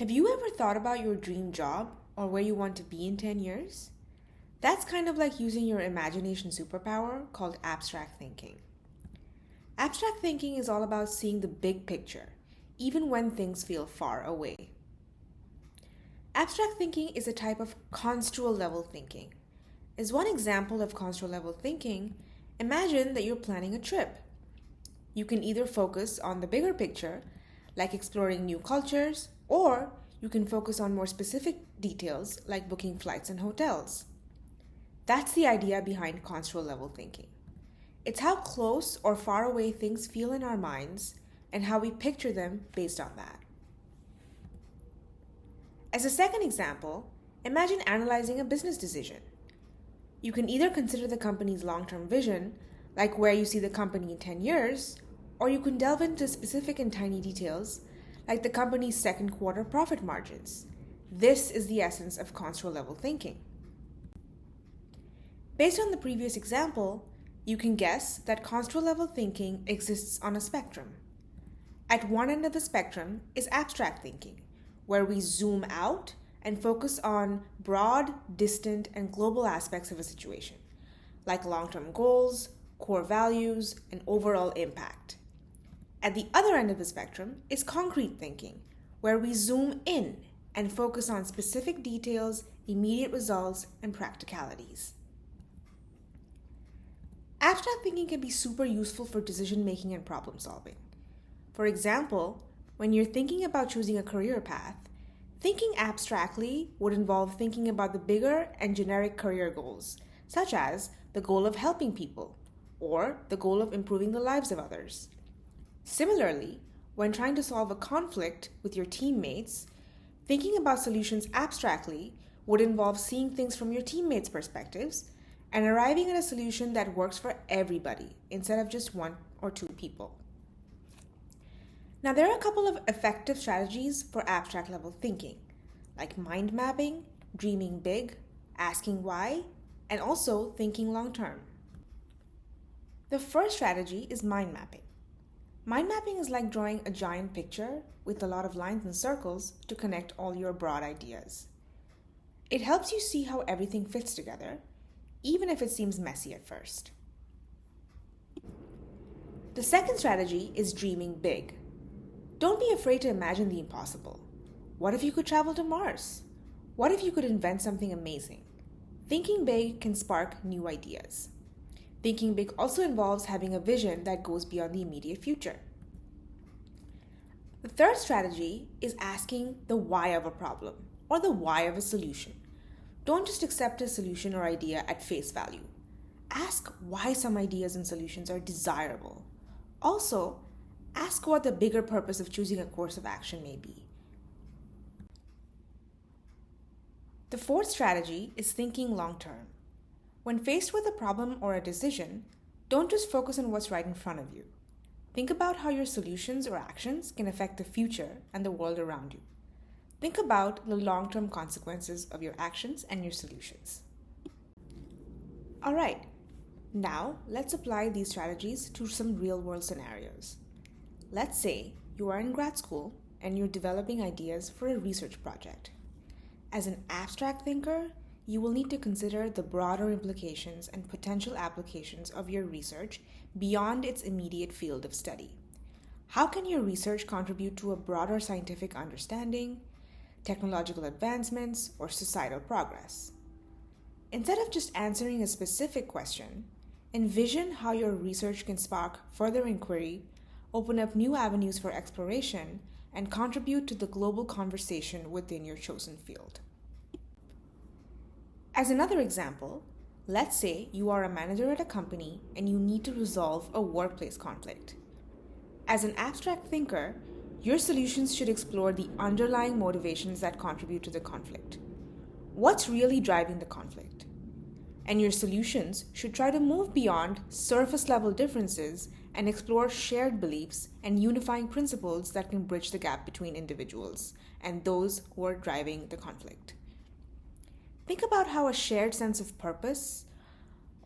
Have you ever thought about your dream job or where you want to be in 10 years? That's kind of like using your imagination superpower called abstract thinking. Abstract thinking is all about seeing the big picture, even when things feel far away. Abstract thinking is a type of construal level thinking. As one example of construal level thinking, imagine that you're planning a trip. You can either focus on the bigger picture, like exploring new cultures, or you can focus on more specific details, like booking flights and hotels. That's the idea behind construal level thinking. It's how close or far away things feel in our minds and how we picture them based on that. As a second example, imagine analyzing a business decision. You can either consider the company's long-term vision, like where you see the company in 10 years, or you can delve into specific and tiny details, like the company's second quarter profit margins. This is the essence of construal level thinking. Based on the previous example, you can guess that construal level thinking exists on a spectrum. At one end of the spectrum is abstract thinking, where we zoom out and focus on broad, distant, and global aspects of a situation, like long-term goals, core values, and overall impact. At the other end of the spectrum is concrete thinking, where we zoom in and focus on specific details, immediate results, and practicalities. Abstract thinking can be super useful for decision making and problem solving. For example, when you're thinking about choosing a career path, thinking abstractly would involve thinking about the bigger and generic career goals, such as the goal of helping people or the goal of improving the lives of others. Similarly, when trying to solve a conflict with your teammates, thinking about solutions abstractly would involve seeing things from your teammates' perspectives and arriving at a solution that works for everybody instead of just one or two people. Now, there are a couple of effective strategies for abstract level thinking, like mind mapping, dreaming big, asking why, and also thinking long term. The first strategy is mind mapping. Mind mapping is like drawing a giant picture with a lot of lines and circles to connect all your broad ideas. It helps you see how everything fits together, even if it seems messy at first. The second strategy is dreaming big. Don't be afraid to imagine the impossible. What if you could travel to Mars? What if you could invent something amazing? Thinking big can spark new ideas. Thinking big also involves having a vision that goes beyond the immediate future. The third strategy is asking the why of a problem or the why of a solution. Don't just accept a solution or idea at face value. Ask why some ideas and solutions are desirable. Also, ask what the bigger purpose of choosing a course of action may be. The fourth strategy is thinking long term. When faced with a problem or a decision, don't just focus on what's right in front of you. Think about how your solutions or actions can affect the future and the world around you. Think about the long-term consequences of your actions and your solutions. All right, now let's apply these strategies to some real-world scenarios. Let's say you are in grad school and you're developing ideas for a research project. As an abstract thinker, you will need to consider the broader implications and potential applications of your research beyond its immediate field of study. How can your research contribute to a broader scientific understanding, technological advancements, or societal progress? Instead of just answering a specific question, envision how your research can spark further inquiry, open up new avenues for exploration, and contribute to the global conversation within your chosen field. As another example, let's say you are a manager at a company and you need to resolve a workplace conflict. As an abstract thinker, your solutions should explore the underlying motivations that contribute to the conflict. What's really driving the conflict? And your solutions should try to move beyond surface level differences and explore shared beliefs and unifying principles that can bridge the gap between individuals and those who are driving the conflict. Think about how a shared sense of purpose,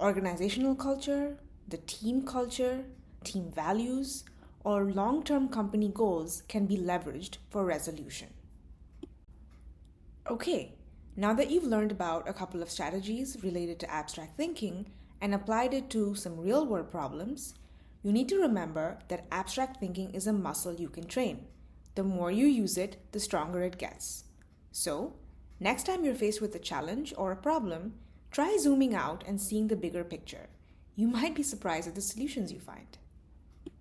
organizational culture, the team culture, team values, or long-term company goals can be leveraged for resolution. Okay, now that you've learned about a couple of strategies related to abstract thinking and applied it to some real world problems, you need to remember that abstract thinking is a muscle you can train. The more you use it, the stronger it gets. So, next time you're faced with a challenge or a problem, try zooming out and seeing the bigger picture. You might be surprised at the solutions you find.